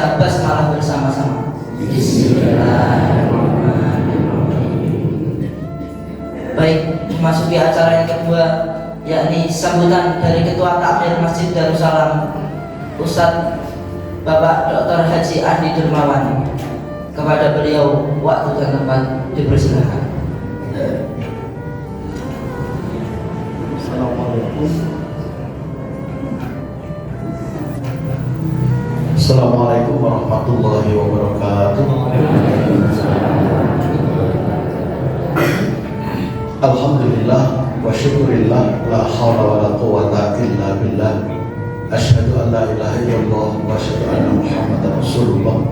membaca basmalah bersama-sama. Bismillahirrahmanirrahim. Baik, memasuki acara yang kedua, yakni sambutan dari Ketua Takmir Masjid Darussalam, Ustadz Bapak Dr. Haji Andi Dermawan. Kepada beliau waktu dan tempat dipersilakan. Assalamualaikum warahmatullahi wabarakatuh. Alhamdulillah wa syukurillah, la hawla wa la quwwata illa billah. Asyhadu an la ilaha illallah wa asyhadu anna Muhammadar Rasulullah.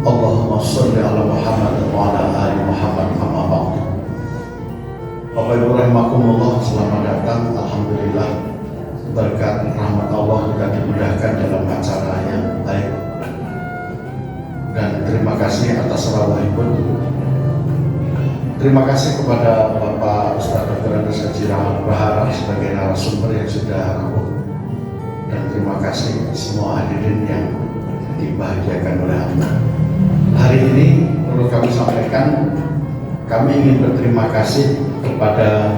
Allahumma sholli ala Muhammad wa ala ali Muhammad kama ba'du. Bapak Ibu rahimakumullah, selamat datang. Alhamdulillah, berkat rahmat Allah sudah dimudahkan dalam acara yang baik. Dan terima kasih atas rawahipun. Terima kasih kepada Bapak Ustaz Dr. Andes Haji Rahmat Bahara sebagai narasumber yang sudah rawuh. Dan terima kasih semua hadirin yang dibahagiakan oleh Allah. Hari ini perlu kami sampaikan, kami ingin berterima kasih kepada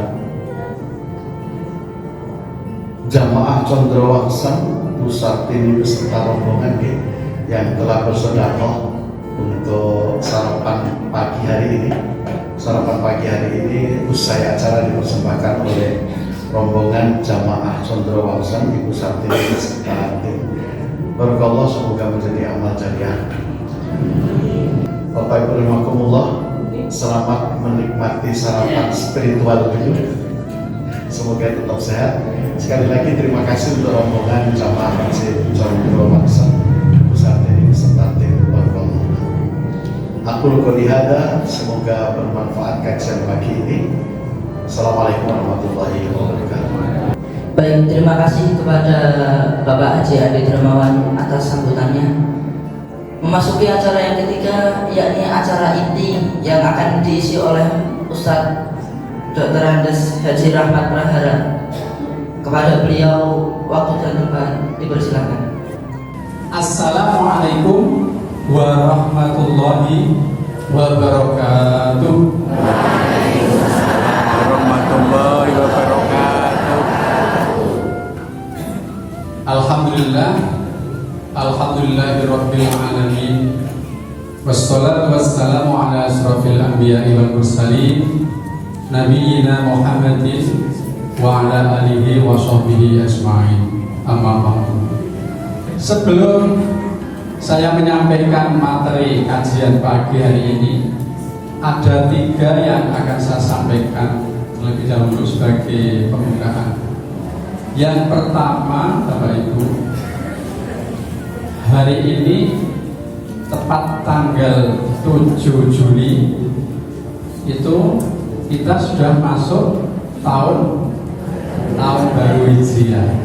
Jamaah Condrowangsang Busartini beserta rombongan yang telah bersedekah untuk sarapan pagi hari ini. Sarapan pagi hari ini usai acara dipersembahkan oleh rombongan Jamaah Condrowangsang Ibu Sartini beserta tim. Barakallah, semoga menjadi amal jariah. Bapak Ibu rahimakumullah, selamat menikmati sarapan spiritual dulu. Semoga tetap sehat. Sekali lagi terima kasih untuk rombongan Jamaah Masjid Condrowangsang Pusat ini beserta tim. Barakallah. Aku qouli hada, semoga bermanfaat kajian pagi ini. Assalamualaikum warahmatullahi wabarakatuh. Baik, terima kasih kepada Bapak Haji Andi Dermawan atas sambutannya. Memasuki acara yang ketiga, yakni acara inti yang akan diisi oleh Ustadz Dr. Andes Haji Rahmat Bahara. Kepada beliau waktu dan tempat dipersilakan. Assalamualaikum warahmatullahi wabarakatuh. Warahmatullahi wabarakatuh. Alhamdulillahirabbil alamin. Wassalatu wassalamu ala asrofil anbiya'i wal mursalin, nabiyyina Muhammadin wa ala alihi wa sahbihi ajma'in. Amma ba'du. Sebelum saya menyampaikan materi kajian pagi hari ini, ada 3 yang akan saya sampaikan terlebih dahulu sebagai pembukaan. Yang pertama, Bapak Ibu, hari ini tepat tanggal 7 Juli itu kita sudah masuk tahun baru Hijriah.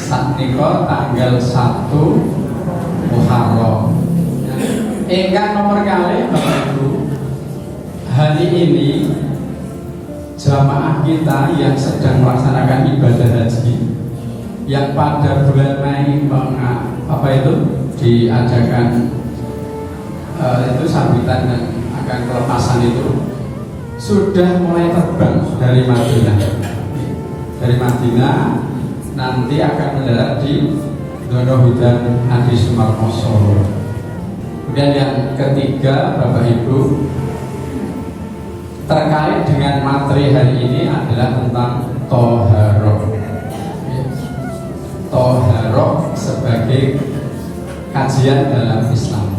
Sakniko tanggal 1 Muharram. Ingkang nomor kali Bapak Ibu, hari ini jamaah kita yang sedang melaksanakan ibadah haji yang pada bulan Mei diadakan itu sambutan dan akan pelepasan itu sudah mulai terbang dari Madinah. Dari Madinah nanti akan mendarat di Donohudan Adi Sumarmo Solo. Kemudian yang ketiga, Bapak Ibu, terkait dengan materi hari ini adalah tentang Toharoh. Toharoh sebagai kajian dalam Islam.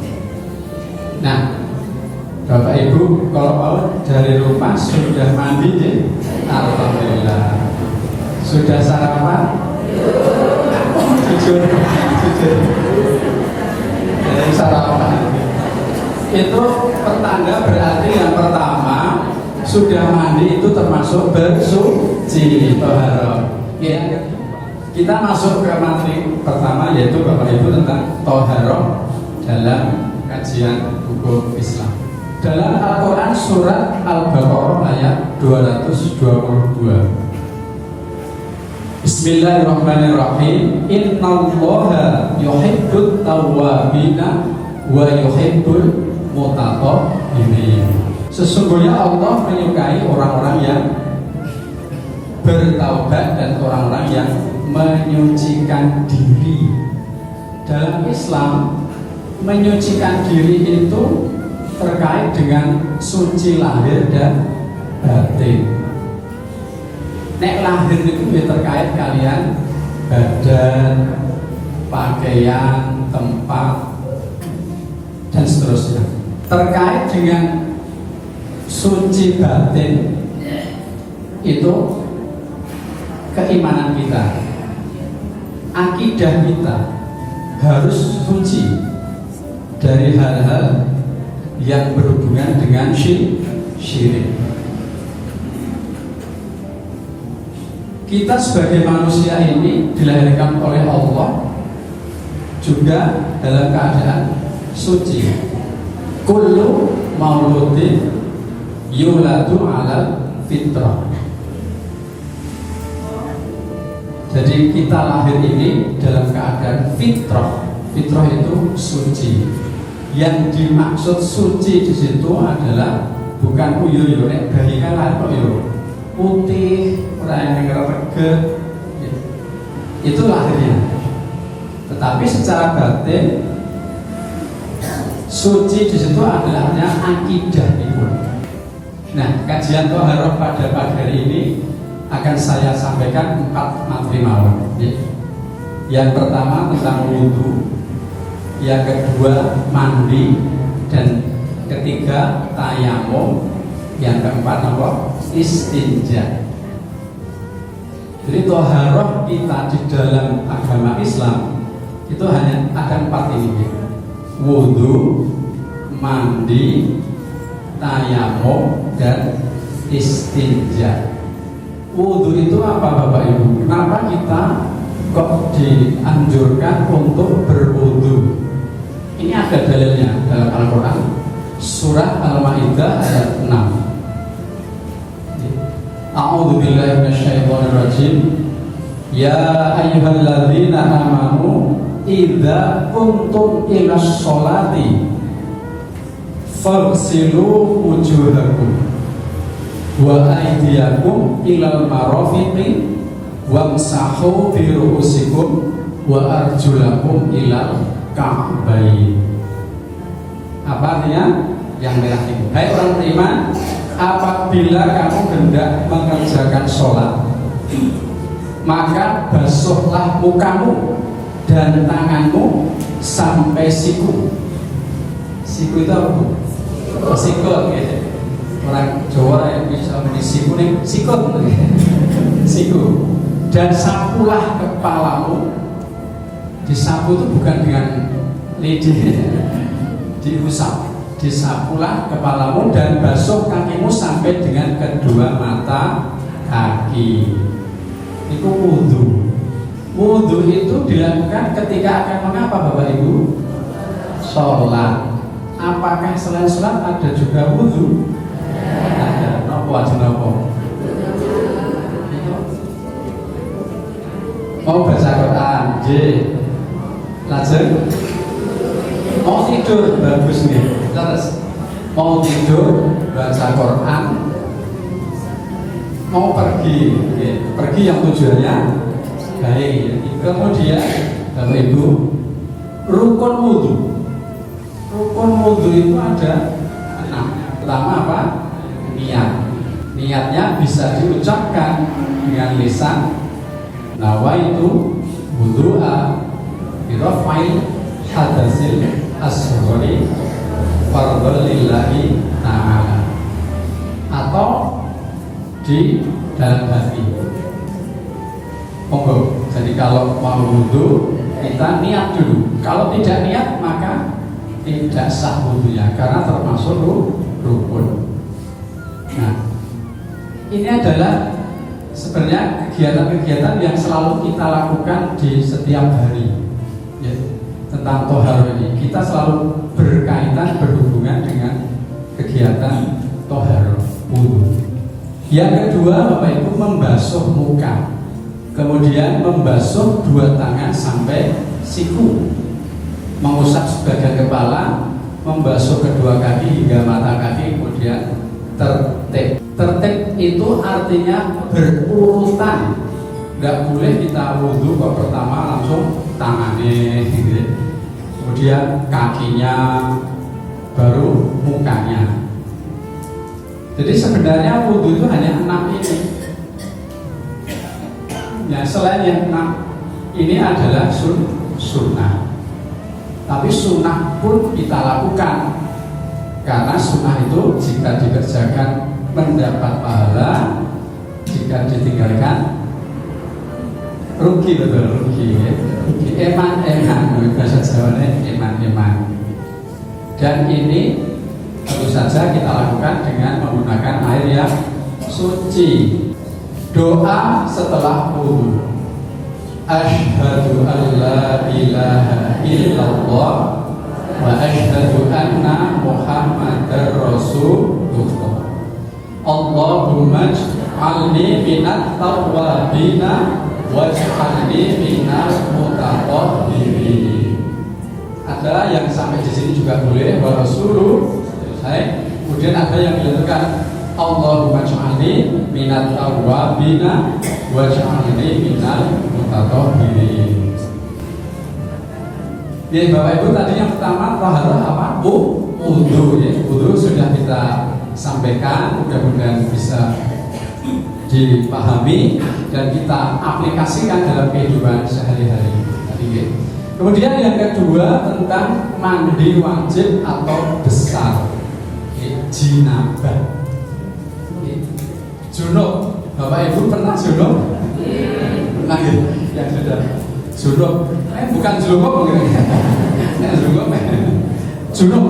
Nah, Bapak Ibu, kalau mau dari rumah sudah mandi ya? Alhamdulillah. Sudah sarapan? Jujur. Dari sarapan. Itu pertanda berarti yang pertama sudah mandi itu termasuk bersuci, toharoh. Ya. Kita masuk ke materi pertama, yaitu Bapak Ibu tentang toharoh dalam kajian hukum Islam. Dalam Al-Quran surat Al-Baqarah ayat 222. Bismillahirrahmanirrahim. Innallaha yuhibbut tawwabina wa yuhibbul mutatahhirin. Sesungguhnya Allah menyukai orang-orang yang bertaubat dan orang-orang yang menyucikan diri. Dalam Islam, menyucikan diri itu terkait dengan suci lahir dan batin. Nek lahir itu terkait kalian badan, pakaian, tempat, dan seterusnya. Terkait dengan suci batin itu keimanan kita, akidah kita harus suci dari hal-hal yang berhubungan dengan syirik. Kita sebagai manusia ini dilahirkan oleh Allah juga dalam keadaan suci. Kullu mauludin yuladu ala fitrah. Jadi kita lahir ini dalam keadaan fitrah. Fitrah itu suci. Yang dimaksud suci di situ adalah bukan uyuh nek bayi kan lahir kok yo putih, orang yang reget, itu lahirnya. Tetapi secara batin suci di situ adalah akidah itu. Nah, kajian Thaharah pada pagi hari ini akan saya sampaikan 4 materi mawon. Yang pertama tentang wudu, yang kedua mandi, dan ketiga tayamum, yang keempat apa? Istinja. Jadi thaharah kita di dalam agama Islam itu hanya ada 4 ini: wudu, mandi, tayamum, dan istinja. Wudu itu apa Bapak Ibu? Kenapa kita kok dianjurkan untuk berwudu? Ini ada dalilnya dalam Al-Quran, surah Al-Maidah ayat 6. A'udzu billahi minasyaitonir rajim. Ya ayyuhalladzina amanu idza kuntum ilas sholati faghsilu wujuhakum wa aydiyakum ilal marafiqi wamsahu bi ru'usikum wa arjulakum ilal ka'bayn. Apa artinya? Yang merah itu. Hai orang beriman, apabila kamu hendak mengerjakan sholat, maka basuhlah mukamu dan tanganmu sampai siku. Siku itu apa? Sikut ya. Orang Jawa yang bisa siku nih, sikut. Siku. Dan sapulah kepalamu. Disapu itu bukan dengan lidi, diusap. Disapulah kepalamu dan basuh kakimu sampai dengan kedua mata kaki. Itu wudu. Wudu itu dilakukan ketika akan mengapa Bapak Ibu? Sholat. Apakah selain sholat ada juga wudu? Ada. Nopo aja nopo. Mau baca Quran, J. Lajeng. Mau tidur, bagus nih. Terus mau tidur, baca Quran. Mau pergi, pergi yang tujuannya baik. Kemudian Bapak Ibu, rukun wudu. Rukun wudu itu ada 6. Pertama apa? Niat. Niatnya bisa diucapkan dengan lisan. Nawaitu wudu'a birafai hadasil asghari fardhon lillahi ta'ala, atau di dalam hati. Monggo. Jadi kalau mau wudu kita niat dulu. Kalau tidak niat maka tidak sah wudunya karena termasuk rukun. Nah, ini adalah sebenarnya kegiatan-kegiatan yang selalu kita lakukan di setiap hari ya, tentang thaharah ini. Kita selalu berkaitan, berhubungan dengan kegiatan thaharah wudu. Yang kedua Bapak Ibu, membasuh muka. Kemudian membasuh dua tangan sampai siku, mengusap sebagian kepala, membasuh kedua kaki hingga mata kaki, kemudian tertib. Tertib itu artinya berurutan. Nggak boleh kita wudhu kok pertama langsung tangannya, gitu. Kemudian kakinya, baru mukanya. Jadi sebenarnya wudhu itu hanya 6 ini. Ya, selain yang 6 ini adalah sunnah. Tapi sunnah pun kita lakukan, karena sunnah itu jika dikerjakan mendapat pahala, jika ditinggalkan rugi, betul, rugi, ya. Rugi. Eman bahasa Jawanya eman. Dan ini tentu saja kita lakukan dengan menggunakan air yang suci. Doa setelah wudhu. Asyhadu an la ilaha illallah wa asyhadu anna Muhammadar Rasulullah. Allahumma ij'alni minat tawwabina waj'alni minal mutatahhirin. Ada yang sampai di sini juga boleh wa rasuluh selesai. Kemudian ada yang dilakukan Allahumma ij'alni minat tawwabina waj'alni minal mutatahhirin. Ya Bapak Ibu, tadi yang pertama taharah apa? Wudu, ya. Wudu sudah kita sampaikan, mudah-mudahan bisa dipahami dan kita aplikasikan dalam kehidupan sehari-hari. Ya. Kemudian yang kedua tentang mandi wajib atau besar, ya, jinabah. Ya. Junub, Bapak Ibu pernah junub? Pernah ya? Yang sudah junub, bukan junub, junub.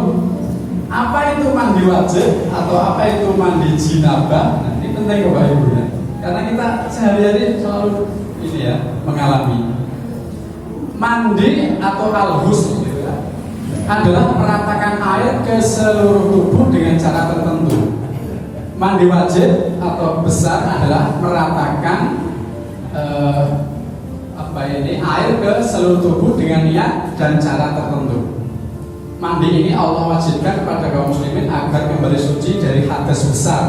Apa itu mandi wajib atau apa itu mandi jinabah? Nah, ini penting Bapak Ibu ya. Karena kita sehari-hari selalu ini ya mengalami. Mandi atau al-ghusl gitu ya, adalah meratakan air ke seluruh tubuh dengan cara tertentu. Mandi wajib atau besar adalah meratakan air ke seluruh tubuh dengan niat dan cara tertentu. Mandi ini Allah wajibkan kepada kaum muslimin agar kembali suci dari hadas besar.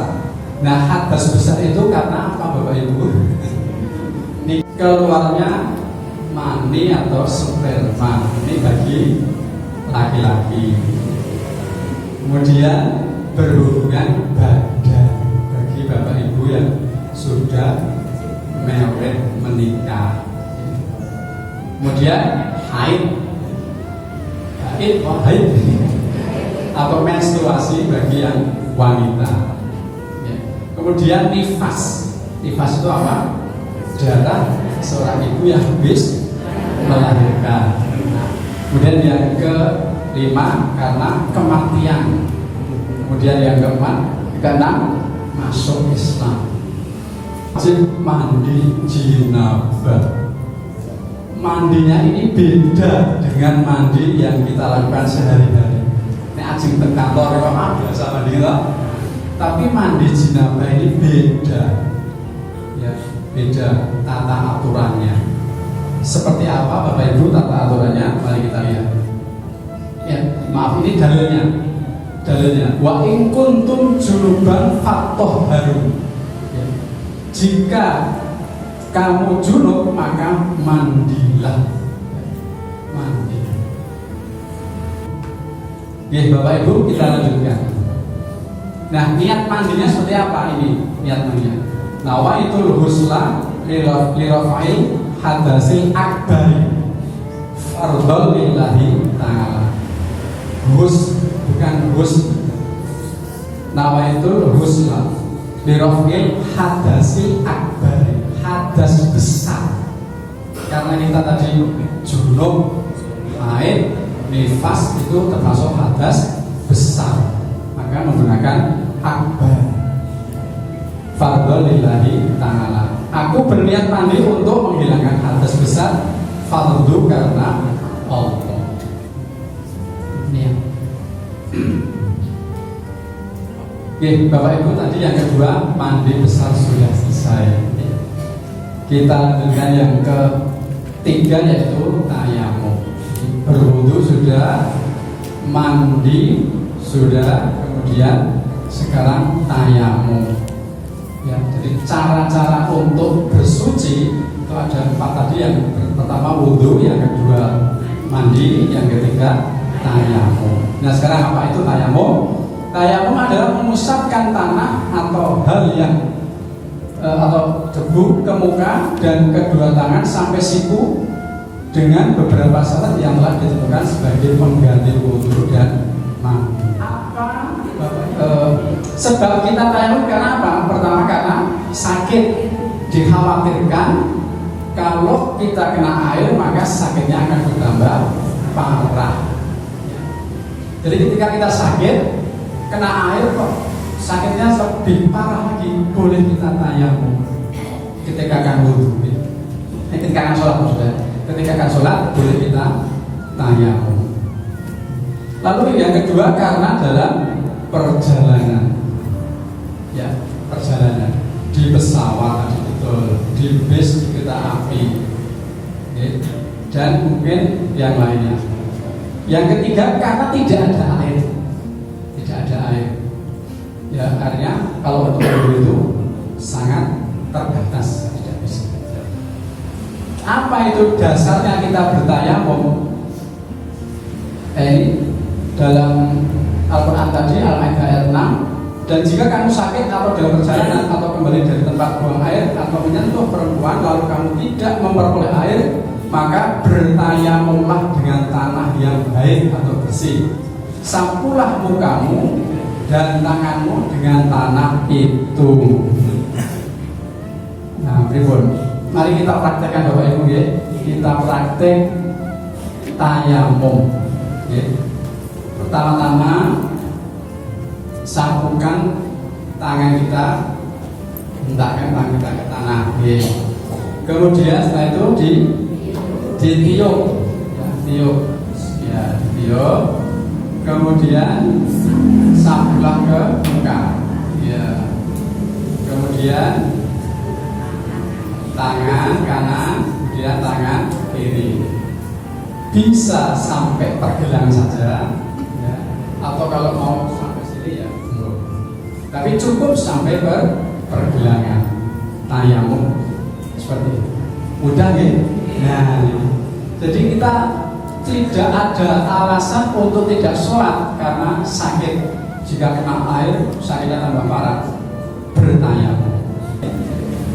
Nah, hadas besar itu karena apa Bapak Ibu? Ini keluarnya mani atau sperma, ini bagi laki-laki. Kemudian berhubungan badan bagi Bapak Ibu yang sudah mewet menikah. Kemudian haid atau menstruasi bagi yang wanita. Kemudian nifas. Nifas itu apa? Darah seorang ibu yang habis melahirkan. Kemudian yang kelima karena kematian. Kemudian yang keenam masuk Islam. Wajib mandi jinabah. Mandinya ini beda dengan mandi yang kita lakukan sehari-hari. Ini ajeng teng kantor ya biasa mandi lah. Tapi mandi jinabah ini beda. Ya, beda tata aturannya. Seperti apa Bapak Ibu tata aturannya? Mari kita lihat. Ya, maaf ini dalilnya. Dalilnya wa in kuntum junuban fatahharu. Ya. Jika kamu junub maka mandilah. Mandi. Ya Bapak Ibu kita lanjutkan. Nah niat mandinya seperti apa ini? Niat mandinya nawaitul husla lirafa'il hadasil akbari fardhol lillahi ta'ala. Bukan hus. Nawaitul husla lirafa'il hadasil akbari, hadas besar. Karena kita tadi junub, haid, nifas itu termasuk hadas besar, maka menggunakan akbar. Fardhol lillahi ta'ala. Aku berniat mandi untuk menghilangkan hadas besar, fardhu karena Allah. Niat. Oke, Bapak Ibu tadi yang kedua mandi besar sudah selesai. Kita lanjutkan yang ketiga yaitu tayamum. Berwudu sudah, mandi sudah, kemudian sekarang tayamum. Ya, jadi cara-cara untuk bersuci itu ada 4 tadi. Yang pertama wudu, yang kedua mandi, yang ketiga tayamum. Nah sekarang apa itu tayamum? Tayamum adalah mengusapkan tanah atau hal yang atau debu ke muka dan kedua tangan sampai siku dengan beberapa syarat yang telah ditentukan sebagai pengganti wudu dan mandi. Sebab kita tayamum karena apa? Pertama karena sakit, dikhawatirkan kalau kita kena air maka sakitnya akan bertambah parah. Jadi ketika kita sakit kena air kok sakitnya lebih parah lagi, boleh kita tayamum ketika akan wudu, ketika akan sholat maksudnya. Ketika akan sholat boleh kita tayamum. Lalu yang kedua karena dalam perjalanan, ya perjalanan di pesawat tadi betul, di bis, di kereta api, ya, dan mungkin yang lainnya. Yang ketiga karena tidak ada air, tidak ada air. Ya artinya kalau untuk wudu itu sangat terbatas, tidak bisa. Apa itu dasarnya kita bertayamum? Ini dalam Al-Quran tadi Al-Maidah ayat 6. Dan jika kamu sakit atau dalam perjalanan atau kembali dari tempat buang air atau menyentuh perempuan lalu kamu tidak memperoleh air, maka bertayamumlah dengan tanah yang baik atau bersih. Sapulah mukamu dan tanganmu dengan tanah itu. Nah, pripun? Mari kita praktekkan Bapak Ibu ya. Kita praktek tayamum. Ya. Pertama-tama sapukan tangan kita, hentakkan tangan kita ke tanah. Ya. Kemudian setelah itu ditiup, ya, tiup, ya, ditiup. Kemudian sapulah ke muka. Ya. Kemudian tangan kanan, kemudian tangan kiri. Bisa sampai pergelangan saja, ya. Atau kalau mau sampai sini ya belum. Tapi cukup sampai pergelangan. Tayamum seperti itu. Mudah ya? Nah, jadi kita tidak ada alasan untuk tidak sholat karena sakit. Jika kena air, sakitnya tambah parah. Bertayamum.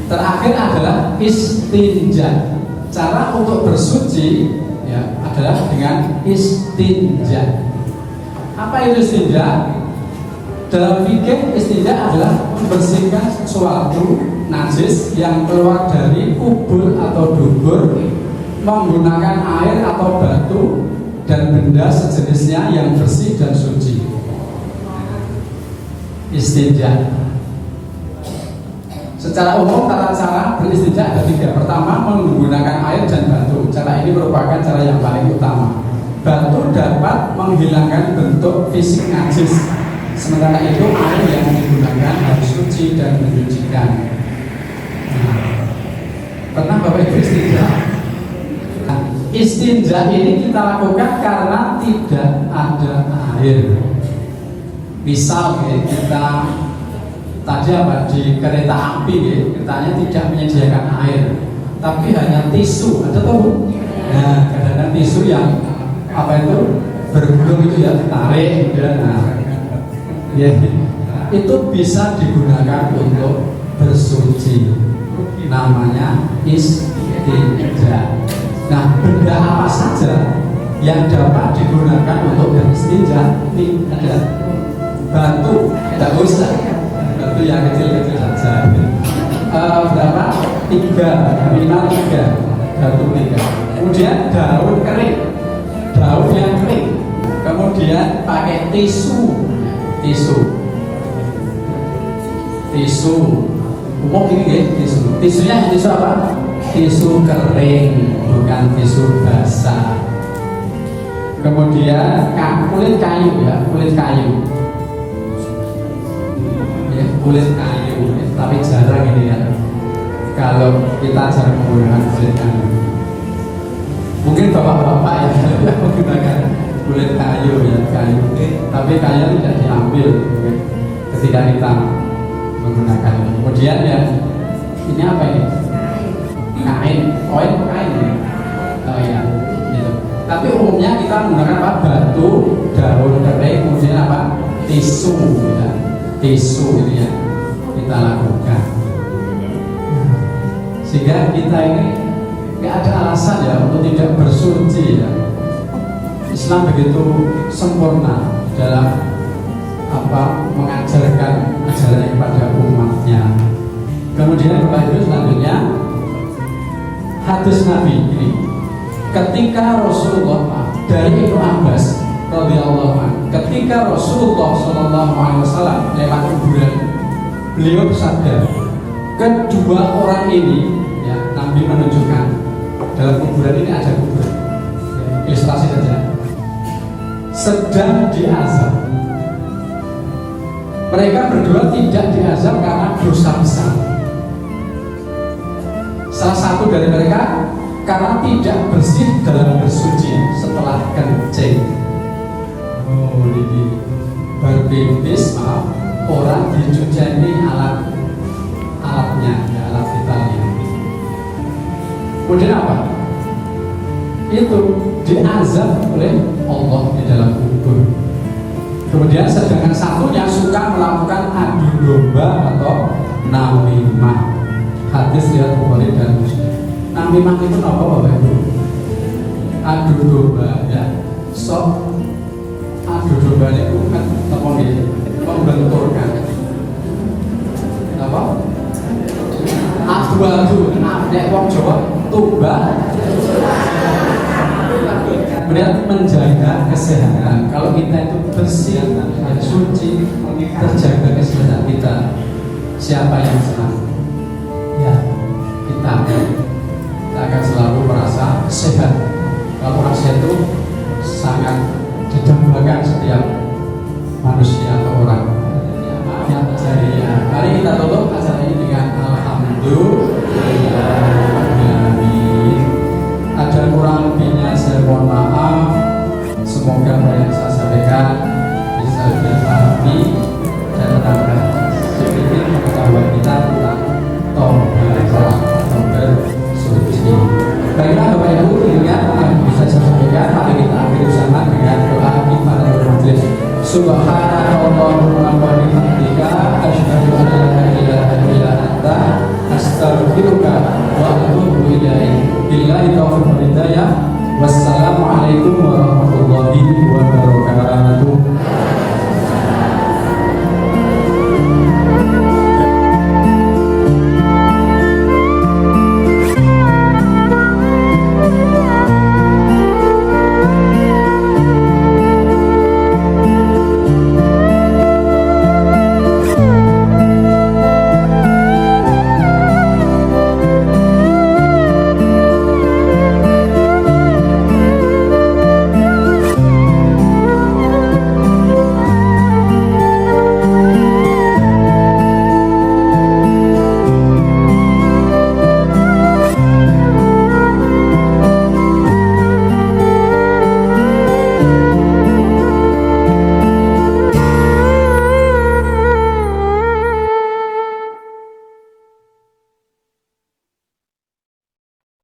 Terakhir adalah istinja. Cara untuk bersuci ya adalah dengan istinja. Apa itu istinja? Dalam fikih istinja adalah membersihkan sesuatu najis yang keluar dari kubur atau dubur menggunakan air atau batu dan benda sejenisnya yang bersih dan suci. Istinja. Secara umum tata cara beristinja ada 3. Pertama, menggunakan air dan batu. Cara ini merupakan cara yang paling utama. Batu dapat menghilangkan bentuk fisik najis. Sementara itu air yang digunakan harus suci dan menyucikan. Nah, pernah Bapak Ibu istinja? Nah, istinja ini kita lakukan karena tidak ada air. Misal ya, kita tadi apa di kereta api ya, keretanya tidak menyediakan air, tapi hanya tisu, ada tahu? Nah, kadang-kadang tisu yang apa itu bergulung itu ya ditarik, nah, ya, itu bisa digunakan untuk bersuci. Namanya istinja. Nah, benda apa saja yang dapat digunakan untuk beristinja? Tidak. Batu, tidak usah. Batu yang kecil-kecil saja. Berapa? 3, minimal 3. Batu 3. Kemudian daun kering, daun yang kering. Kemudian pakai tisu. Umum ini ya, tisu. Tisunya tisu apa? Tisu kering, bukan tisu basah. Kemudian kulit kayu ya, kulit kayu. Kulit kayu, tapi jarang ini ya. kalau kita jarang menggunakan kulit kayu. Mungkin bapak-bapak yang menggunakan kulit kayu ya, kayu. Tapi kayu tidak diambil ketika kita menggunakan ini. Kemudian ya, ini apa ini? Kain, kain ya. Oh ya, gitu. Tapi umumnya kita menggunakan apa? Batu, daun kering, kemudian apa? Tisu, ya. Tisu ini ya kita lakukan. Sehingga kita ini nggak ada alasan ya untuk tidak bersuci ya. Islam begitu sempurna dalam apa mengajarkan ajaran kepada umatnya. Kemudian Bapak Ibu selanjutnya hadis Nabi ini, ketika Rasulullah dari Ibnu Abbas radhiyallahu anhu, ketika Rasulullah sallallahu alaihi wasallam lewat kuburan, beliau bersabda, kedua orang ini ya, Nabi menunjukkan dalam kuburan ini ada kuburan, ilustrasi saja, sedang diazab. Mereka berdua tidak diazab karena dosa besar. Salah satu dari mereka karena tidak bersih dalam bersuci setelah kencing. Oh, ini berbibis, maaf, orang dicuci alatnya, ya, alat vitalnya. Kemudian apa? Itu diazab oleh Allah di dalam kubur. Kemudian sedangkan satunya suka melakukan adu domba atau namimah. Hadis riwayat Bukhari dan Muslim. Namimah itu apa Bapak Ibu? Adu domba ya. Sok adu domba itu kan apa gitu? Membenturkan. Apa? Adu nek wong Jawa tumba. Kemudian menjaga kesehatan. Kalau kita itu bersih dan suci, terjaga kesehatan kita. Siapa yang senang? Ya, kita akan selalu merasa sehat. Kalau orang sehat itu sangat didambakan setiap manusia atau orang. Yang jariah. Mari kita tutup acara ini dengan alhamdulillah. Ada kurang lebihnya saya mohon maaf. Semoga apa yang saya sampaikan bisa dipahami dan menambah sedikit pengetahuan kita tentang tobat bersuci. Baiklah Bapak Ibu, ingat yang bisa saya sampaikan, mari kita akhiri bersama dengan doa kita dari majelis. Subhanallahumma wa bihamdika asyhadu an la ilaha illa anta astaghfiruka wa atubu ilaik. Billahi taufiq wal hidayah. Wassalamualaikum warahmatullahi wabarakatuh.